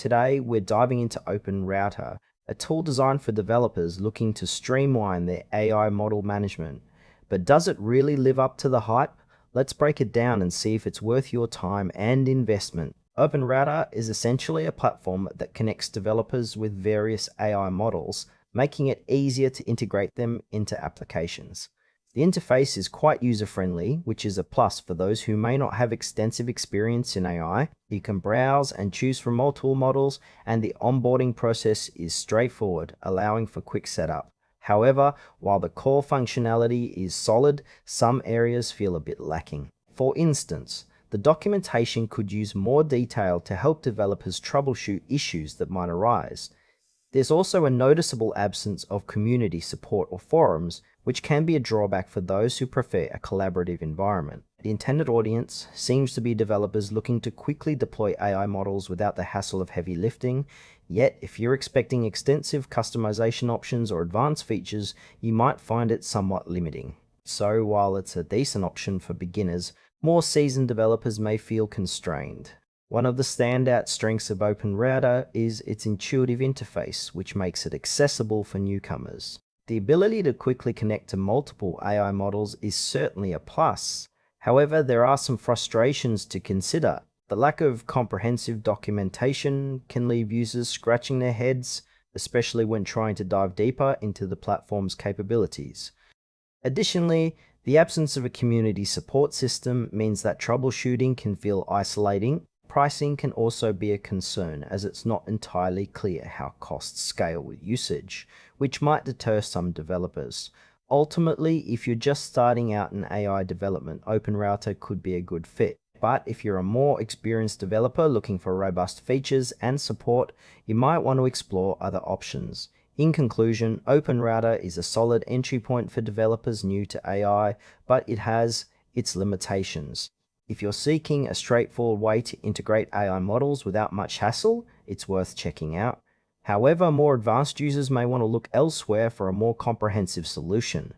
Today, we're diving into OpenRouter, a tool designed for developers looking to streamline their AI model management. But does it really live up to the hype? Let's break it down and see if it's worth your time and investment. OpenRouter is essentially a platform that connects developers with various AI models, making it easier to integrate them into applications. The interface is quite user-friendly, which is a plus for those who may not have extensive experience in AI. You can browse and choose from multiple models, and the onboarding process is straightforward, allowing for quick setup. However, while the core functionality is solid, some areas feel a bit lacking. For instance, the documentation could use more detail to help developers troubleshoot issues that might arise. There's also a noticeable absence of community support or forums, which can be a drawback for those who prefer a collaborative environment. The intended audience seems to be developers looking to quickly deploy AI models without the hassle of heavy lifting. Yet, if you're expecting extensive customization options or advanced features, you might find it somewhat limiting. So, while it's a decent option for beginners, more seasoned developers may feel constrained. One of the standout strengths of OpenRouter is its intuitive interface, which makes it accessible for newcomers. The ability to quickly connect to multiple AI models is certainly a plus. However, there are some frustrations to consider. The lack of comprehensive documentation can leave users scratching their heads, especially when trying to dive deeper into the platform's capabilities. Additionally, the absence of a community support system means that troubleshooting can feel isolating. Pricing can also be a concern, as it's not entirely clear how costs scale with usage, which might deter some developers. Ultimately, if you're just starting out in AI development, OpenRouter could be a good fit. But if you're a more experienced developer looking for robust features and support, you might want to explore other options. In conclusion, OpenRouter is a solid entry point for developers new to AI, but it has its limitations. If you're seeking a straightforward way to integrate AI models without much hassle, it's worth checking out. However, more advanced users may want to look elsewhere for a more comprehensive solution.